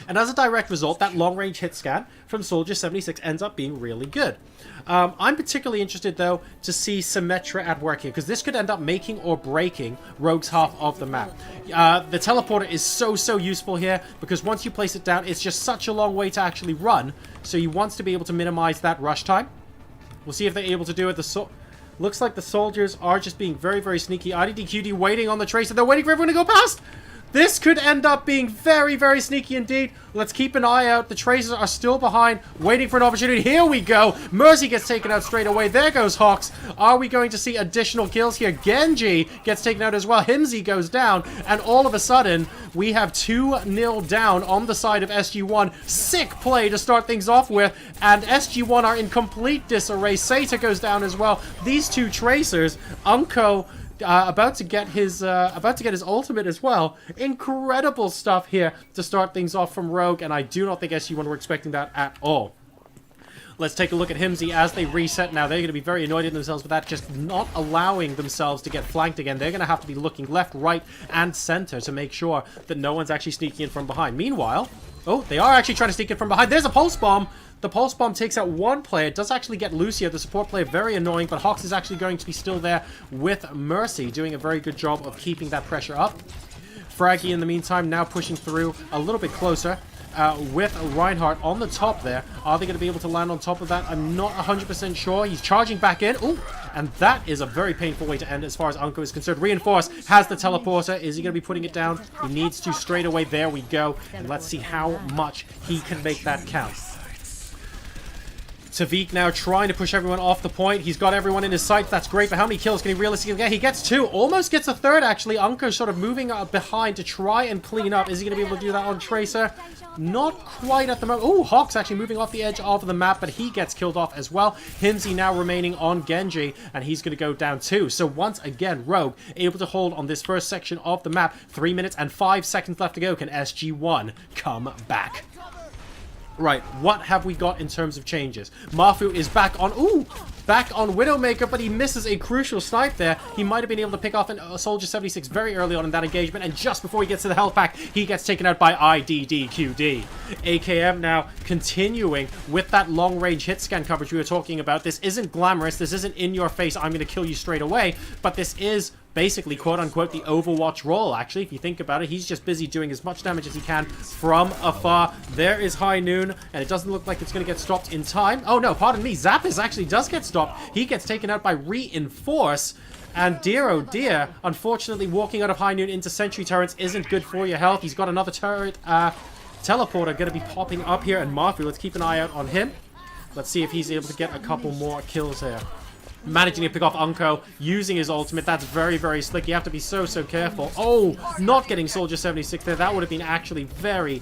And as a direct result, that long-range hit scan from Soldier 76 ends up being really good. I'm particularly interested, though, to see Symmetra at work here, because this could end up making or breaking Rogue's half of the map. The teleporter is so useful here, because once you place it down, it's just such a long way to actually run, so he wants to be able to minimize that rush time. We'll see if they're able to do it. Looks like the soldiers are just being very sneaky. IDDQD waiting on the tracer. They're waiting for everyone to go past! This could end up being very sneaky indeed. Let's keep an eye out. The Tracers are still behind, waiting for an opportunity. Here we go. Mercy gets taken out straight away. There goes Hawks. Are we going to see additional kills here? Genji gets taken out as well. Himsy goes down. And all of a sudden, we have 2-0 down on the side of SG1. Sick play to start things off with. And SG1 are in complete disarray. Sata goes down as well. These two Tracers, Unko... about to get his ultimate as well. Incredible stuff here to start things off from Rogue, and I do not think SG1 were expecting that at all. Let's take a look at Himsy as they reset now. They're going to be very annoyed at themselves with that, just not allowing themselves to get flanked again. They're going to have to be looking left, right, and center to make sure that no one's actually sneaking in from behind. Meanwhile, oh, they are actually trying to sneak in from behind. There's a pulse bomb. The pulse bomb takes out one player. It does actually get Lucio, the support player, very annoying, but Hawks is actually going to be still there with Mercy, doing a very good job of keeping that pressure up. Fraggy, in the meantime, now pushing through a little bit closer with Reinhardt on the top there. Are they going to be able to land on top of that? I'm not 100% sure. He's charging back in. Ooh, and that is a very painful way to end as far as Unko is concerned. Reinforce has the teleporter. Is he going to be putting it down? He needs to straight away. There we go. And let's see how much he can make that count. Tavik now trying to push everyone off the point. He's got everyone in his sights. That's great, but how many kills can he realistically get? He gets 2. Almost gets a 3rd, actually. Unko's sort of moving behind to try and clean up. Is he going to be able to do that on Tracer? Not quite at the moment. Oh, Hawk's actually moving off the edge of the map, but he gets killed off as well. Himsy now remaining on Genji, and he's going to go down too. So once again, Rogue able to hold on this first section of the map. 3 minutes and 5 seconds left to go. Can SG1 come back? Right, what have we got in terms of changes? Mafu is back on Widowmaker, but he misses a crucial snipe there. He might have been able to pick off a Soldier 76 very early on in that engagement, and just before he gets to the health pack, he gets taken out by IDDQD. AKM now continuing with that long-range hit scan coverage we were talking about. This isn't glamorous, this isn't in your face, I'm going to kill you straight away, but this is basically, quote-unquote, the Overwatch role, actually. If you think about it, he's just busy doing as much damage as he can from afar. There is High Noon, and it doesn't look like it's going to get stopped in time. Oh, no, pardon me. Zappis actually does get stopped. He gets taken out by Reinforce. And dear, oh dear, unfortunately, walking out of High Noon into Sentry Turrets isn't good for your health. He's got another turret, teleporter going to be popping up here, and Mafu, let's keep an eye out on him. Let's see if he's able to get a couple more kills here. Managing to pick off Unko, using his ultimate. That's very slick. You have to be so careful. Oh, not getting Soldier 76 there. That would have been actually very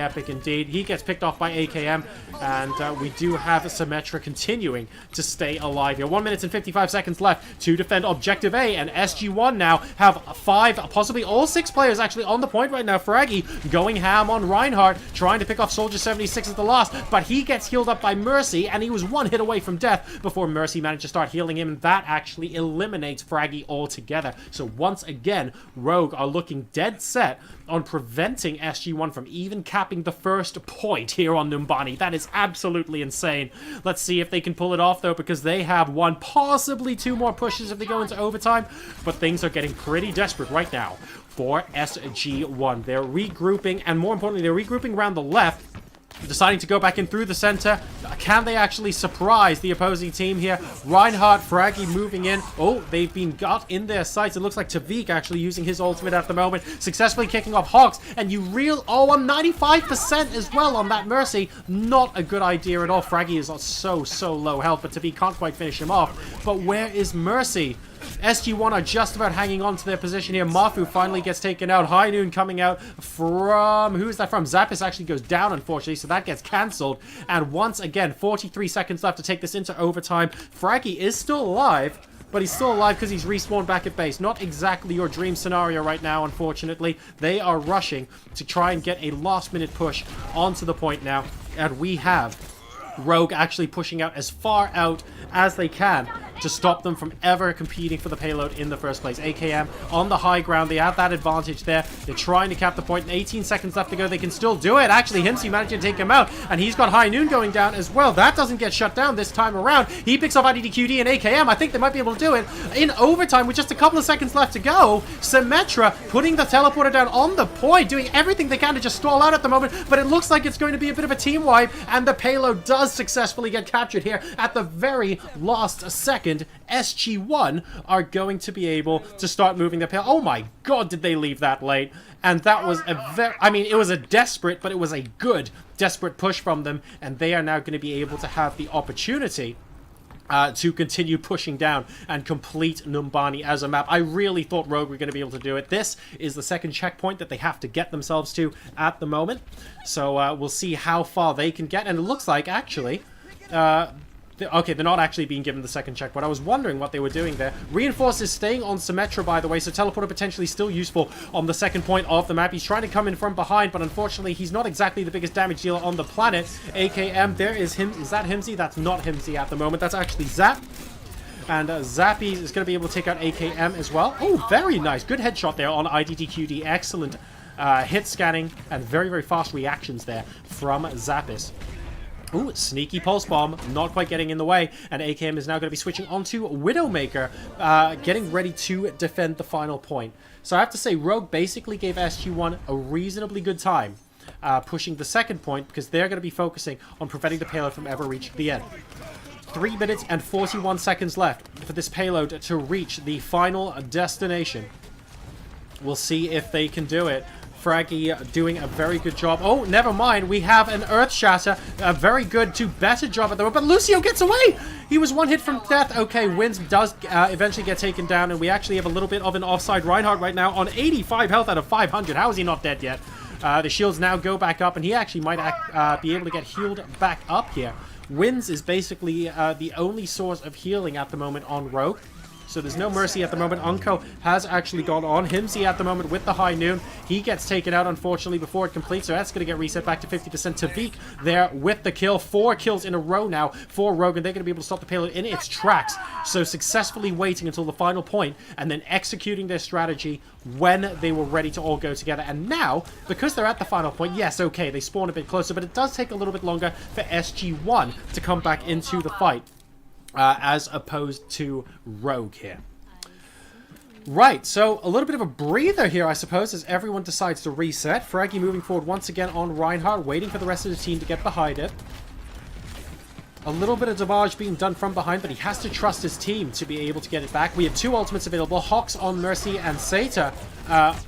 epic indeed. He gets picked off by AKM, and we do have Symmetra continuing to stay alive here. 1 minute and 55 seconds left to defend Objective A, and SG1 now have 5, possibly all 6 players actually on the point right now. Fraggy going ham on Reinhardt, trying to pick off Soldier 76 at the last, but he gets healed up by Mercy, and he was 1 hit away from death before Mercy managed to start healing him, and that actually eliminates Fraggy altogether. So once again, Rogue are looking dead set on preventing SG1 from even capping the first point here on Numbani. That is absolutely insane. Let's see if they can pull it off, though, because they have 1, possibly 2 more pushes if they go into overtime, but things are getting pretty desperate right now for SG1. They're regrouping, and more importantly, they're regrouping around the left, deciding to go back in through the center. Can they actually surprise the opposing team here? Reinhardt, Fraggy moving in. Oh, they've been got in their sights. It looks like Tavik actually using his ultimate at the moment, successfully kicking off Hawks, and you oh, I'm 95% as well on that Mercy. Not a good idea at all. Fraggy is on so low health, but Tavik can't quite finish him off. But where is Mercy? SG1 are just about hanging on to their position here. Mafu finally gets taken out. High Noon coming out from... who is that from? Zappis actually goes down, unfortunately, so that gets cancelled. And once again, 43 seconds left to take this into overtime. Fraggy is still alive, but he's still alive because he's respawned back at base. Not exactly your dream scenario right now, unfortunately. They are rushing to try and get a last-minute push onto the point now. And we have Rogue actually pushing out as far out as they can to stop them from ever competing for the payload in the first place. AKM on the high ground. They have that advantage there. They're trying to cap the point. 18 seconds left to go. They can still do it. Actually, Himsey managed to take him out, and he's got High Noon going down as well. That doesn't get shut down this time around. He picks up IDDQD and AKM. I think they might be able to do it in overtime with just a couple of seconds left to go. Symmetra putting the teleporter down on the point, doing everything they can to just stall out at the moment, but it looks like it's going to be a bit of a team wipe, and the payload does successfully get captured here at the very last second. SG1 are going to be able to start moving their payload. Oh my god, did they leave that late? And that was a very, I mean, it was a desperate, but it was a good desperate push from them, and they are now going to be able to have the opportunity to continue pushing down and complete Numbani as a map. I really thought Rogue were going to be able to do it. This is the second checkpoint that they have to get themselves to at the moment. So we'll see how far they can get. And it looks like, actually... okay, they're not actually being given the second checkpoint. I was wondering what they were doing there. Reinforce is staying on Symmetra, by the way, so Teleporter potentially still useful on the second point of the map. He's trying to come in from behind, but unfortunately, he's not exactly the biggest damage dealer on the planet. AKM, there is him. Is that Himsey? That's not Himsey at the moment. That's actually Zap. And Zappy is going to be able to take out AKM as well. Oh, very nice. Good headshot there on IDDQD. Excellent hit scanning and very, very fast reactions there from Zappis. Ooh, sneaky pulse bomb, not quite getting in the way, and AKM is now going to be switching onto Widowmaker, getting ready to defend the final point. So I have to say, Rogue basically gave SG1 a reasonably good time pushing the second point, because they're going to be focusing on preventing the payload from ever reaching the end. 3 minutes and 41 seconds left for this payload to reach the final destination. We'll see if they can do it. Fraggy doing a very good job. Oh, never mind. We have an Earth Shatter. A very good to better job at the moment. But Lucio gets away! He was one hit from death. Okay, Wins does eventually get taken down. And we actually have a little bit of an offside Reinhardt right now on 85 health out of 500. How is he not dead yet? The shields now go back up. And he actually might be able to get healed back up here. Wins is basically the only source of healing at the moment on Rogue. So there's no mercy at the moment. Unko has actually gone on. Himsey at the moment with the High Noon. He gets taken out, unfortunately, before it completes. So that's going to get reset back to 50%. Tavik there with the kill. 4 kills in a row now for Rogue. And they're going to be able to stop the payload in its tracks. So successfully waiting until the final point and then executing their strategy when they were ready to all go together. And now, because they're at the final point, yes, okay, they spawn a bit closer. But it does take a little bit longer for SG1 to come back into the fight. As opposed to Rogue here. Right, so a little bit of a breather here, I suppose, as everyone decides to reset. Fraggy moving forward once again on Reinhardt, waiting for the rest of the team to get behind it. A little bit of damage being done from behind, but he has to trust his team to be able to get it back. We have 2 ultimates available, Hawks on Mercy and Seta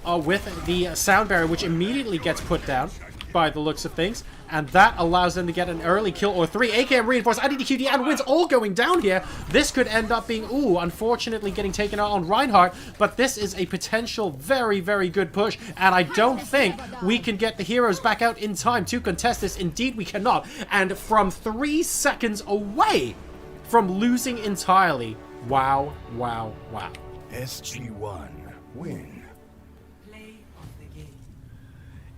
with the Sound Barrier, which immediately gets put down by the looks of things, and that allows them to get an early kill or 3. AKM reinforced, IDDQD and Wins all going down here. This could end up being, ooh, unfortunately getting taken out on Reinhardt, but this is a potential very, very good push, and I don't think we can get the heroes back out in time to contest this. Indeed, we cannot, and from 3 seconds away from losing entirely. Wow, wow, wow. SG1 win.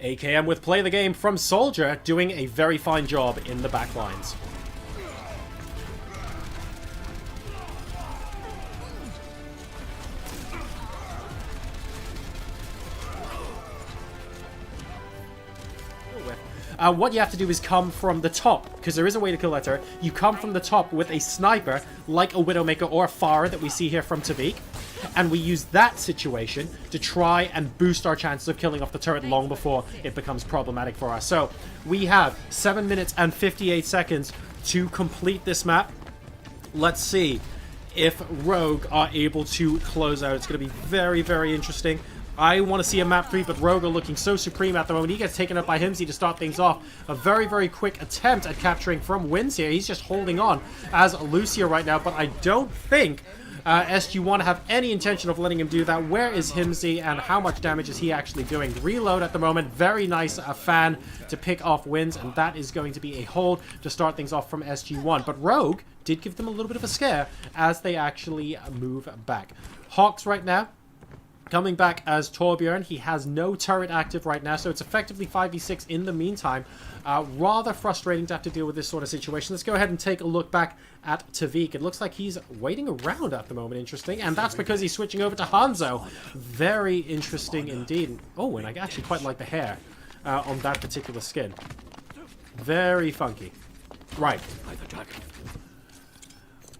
AKM with Play the Game from Soldier, doing a very fine job in the backlines. What you have to do is come from the top, because there is a way to kill that turret. You come from the top with a sniper, like a Widowmaker or a Pharah that we see here from Tavik, and we use that situation to try and boost our chances of killing off the turret long before it becomes problematic for us. So we have 7 minutes and 58 seconds to complete this map. Let's see if Rogue are able to close out. It's going to be very, very interesting. I want to see a map 3, but Rogue are looking so supreme at the moment. He gets taken up by Himsey to start things off. A very, very quick attempt at capturing from Wins here. He's just holding on as Lucio right now, but I don't think SG1 have any intention of letting him do that. Where is Himsey and how much damage is he actually doing? Reload at the moment. Very nice fan to pick off Wins, and that is going to be a hold to start things off from SG1. But Rogue did give them a little bit of a scare as they actually move back. Hawks right now Coming back as Torbjorn, he has no turret active right now, so it's effectively 5v6 in the meantime. Rather frustrating to have to deal with this sort of situation. Let's go ahead and take a look back at Tavik. It looks like he's waiting around at the moment, interesting, and that's because he's switching over to Hanzo. Very interesting indeed. Oh, and I actually quite like the hair on that particular skin. Very funky. Right.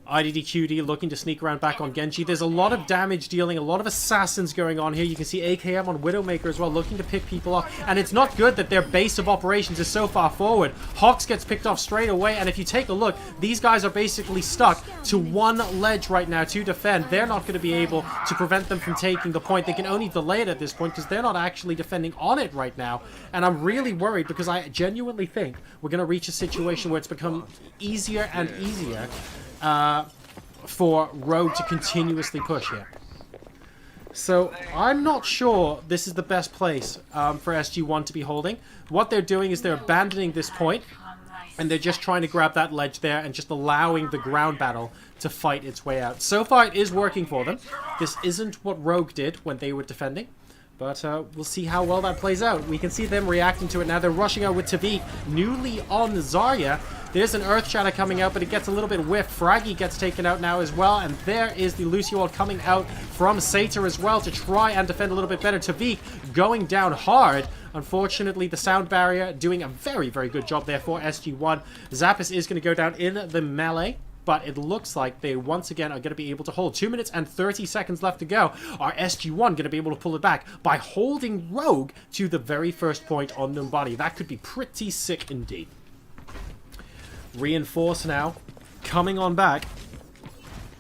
IDDQD looking to sneak around back on Genji. There's a lot of damage dealing, a lot of assassins going on here. You can see AKM on Widowmaker as well, looking to pick people off. And it's not good that their base of operations is so far forward. Hawks gets picked off straight away, and if you take a look, these guys are basically stuck to one ledge right now to defend. They're not going to be able to prevent them from taking the point. They can only delay it at this point because they're not actually defending on it right now. And I'm really worried because I genuinely think we're going to reach a situation where it's become easier and easier for Rogue to continuously push here. So I'm not sure this is the best place for SG1 to be holding. What they're doing is they're abandoning this point, and they're just trying to grab that ledge there and just allowing the ground battle to fight its way out. So far it is working for them. This isn't what Rogue did when they were defending. But we'll see how well that plays out. We can see them reacting to it now. They're rushing out with Tavik, newly on Zarya. There's an Earth Shatter coming out, but it gets a little bit whiffed. Fraggy gets taken out now as well, and there is the Lucio ult coming out from Satyr as well to try and defend a little bit better. Tavik going down hard. Unfortunately, the sound barrier doing a very, very good job there for SG1. Zappis is going to go down in the melee, but it looks like they once again are going to be able to hold. 2 minutes and 30 seconds left to go. Are SG1 going to be able to pull it back by holding Rogue to the very first point on Numbani? That could be pretty sick indeed. Reinforce now, coming on back.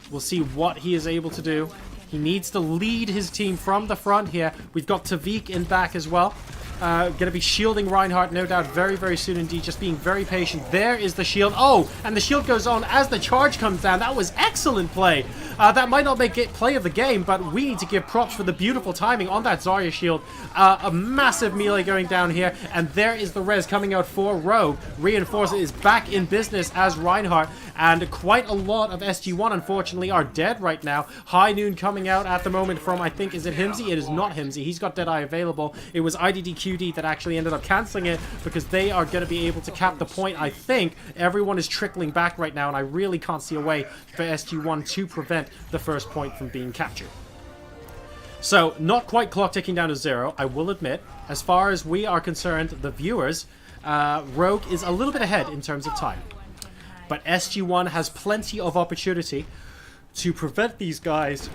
We'll see what he is able to do. He needs to lead his team from the front here. We've got Tavik in back as well. Going to be shielding Reinhardt, no doubt, very, very soon indeed. Just being very patient. There is the shield. Oh, and the shield goes on as the charge comes down. That was excellent play. That might not make it play of the game, but we need to give props for the beautiful timing on that Zarya shield. A massive melee going down here, and there is the res coming out for Rogue. Reinforcer is back in business as Reinhardt, and quite a lot of SG1, unfortunately, are dead right now. High Noon coming out at the moment from, I think, is it Himsy? It is not Himsy. He's got Deadeye available. It was IDDQD that actually ended up cancelling it because they are going to be able to cap the point, I think. Everyone is trickling back right now, and I really can't see a way for SG1 to prevent the first point from being captured. So, not quite clock ticking down to 0, I will admit. As far as we are concerned, the viewers, Rogue is a little bit ahead in terms of time. But SG1 has plenty of opportunity to prevent these guys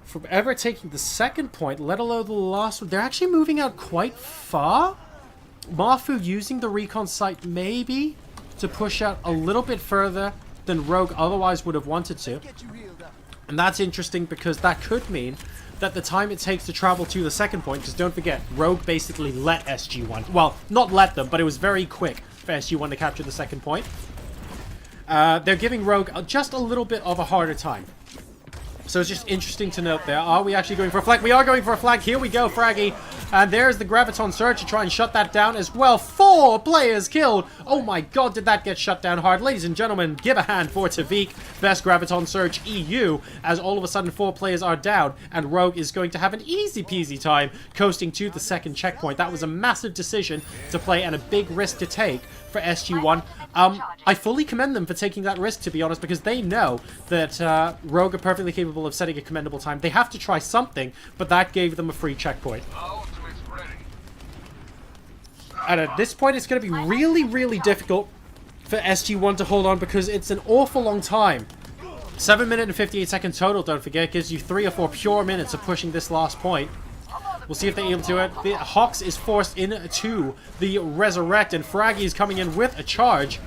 from ever taking the second point, let alone the last one. They're actually moving out quite far. Mafu using the recon site maybe to push out a little bit further than Rogue otherwise would have wanted to. And that's interesting because that could mean that the time it takes to travel to the second point, because don't forget, Rogue basically let SG1, well, not let them, but it was very quick for SG1 to capture the second point. They're giving Rogue just a little bit of a harder time. So it's just interesting to note there. Are we actually going for a flag? We are going for a flag. Here we go, Fraggy. And there's the Graviton Surge to try and shut that down as well. 4 players killed. Oh my god, did that get shut down hard. Ladies and gentlemen, give a hand for Tavik. Best Graviton Surge EU. As all of a sudden 4 players are down. And Rogue is going to have an easy peasy time coasting to the second checkpoint. That was a massive decision to play and a big risk to take for SG1. I fully commend them for taking that risk, to be honest, because they know that Rogue are perfectly capable of setting a commendable time. They have to try something, but that gave them a free checkpoint. And at this point, it's going to be really, really difficult for SG1 to hold on because it's an awful long time. 7 minute and 58 seconds total, don't forget. Gives you 3 or 4 pure minutes of pushing this last point. We'll see if they're able to do it. The Hawks is forced into the Resurrect, and Fraggy is coming in with a charge.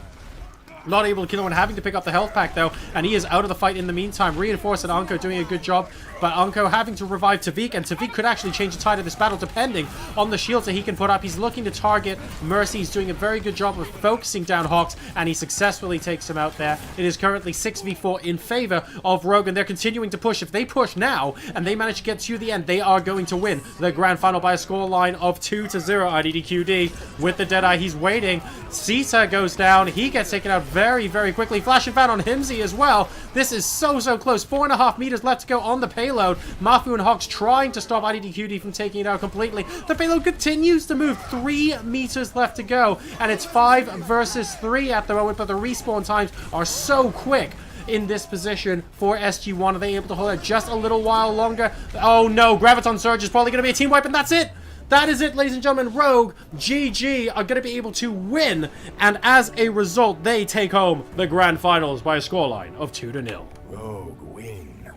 Not able to kill him, having to pick up the health pack though, and he is out of the fight in the meantime. Reinforced and Anko doing a good job, but Anko having to revive Tavik, and Tavik could actually change the tide of this battle depending on the shields that he can put up. He's looking to target Mercy. He's doing a very good job of focusing down Hawks, and he successfully takes him out there. It is currently 6v4 in favor of Rogue, and they're continuing to push. If they push now, and they manage to get to the end, they are going to win the grand final by a scoreline of 2-0. IDDQD with the Deadeye, he's waiting. Sita goes down. He gets taken out very, very quickly. Flash and Fan on Himsy as well. This is so, so close. 4.5 meters left to go on the payload. Mafu and Hawks trying to stop IDDQD from taking it out completely. The payload continues to move. 3 meters left to go, and it's 5 versus 3 at the moment, but the respawn times are so quick in this position for SG1. Are they able to hold it just a little while longer? Oh no, Graviton Surge is probably going to be a team wipe, and that's it! That is it, ladies and gentlemen. Rogue, GG, are going to be able to win, and as a result, they take home the grand finals by a scoreline of 2-0. Rogue win.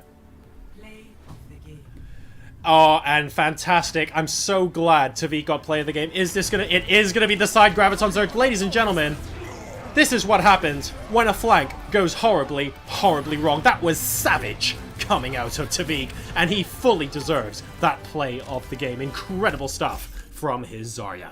Oh, and fantastic. I'm so glad Tavik got play of the game. It is gonna be the side Graviton Surge. Ladies and gentlemen, this is what happens when a flank goes horribly, horribly wrong. That was savage coming out of Tavik, and he fully deserves that play of the game. Incredible stuff from his Zarya.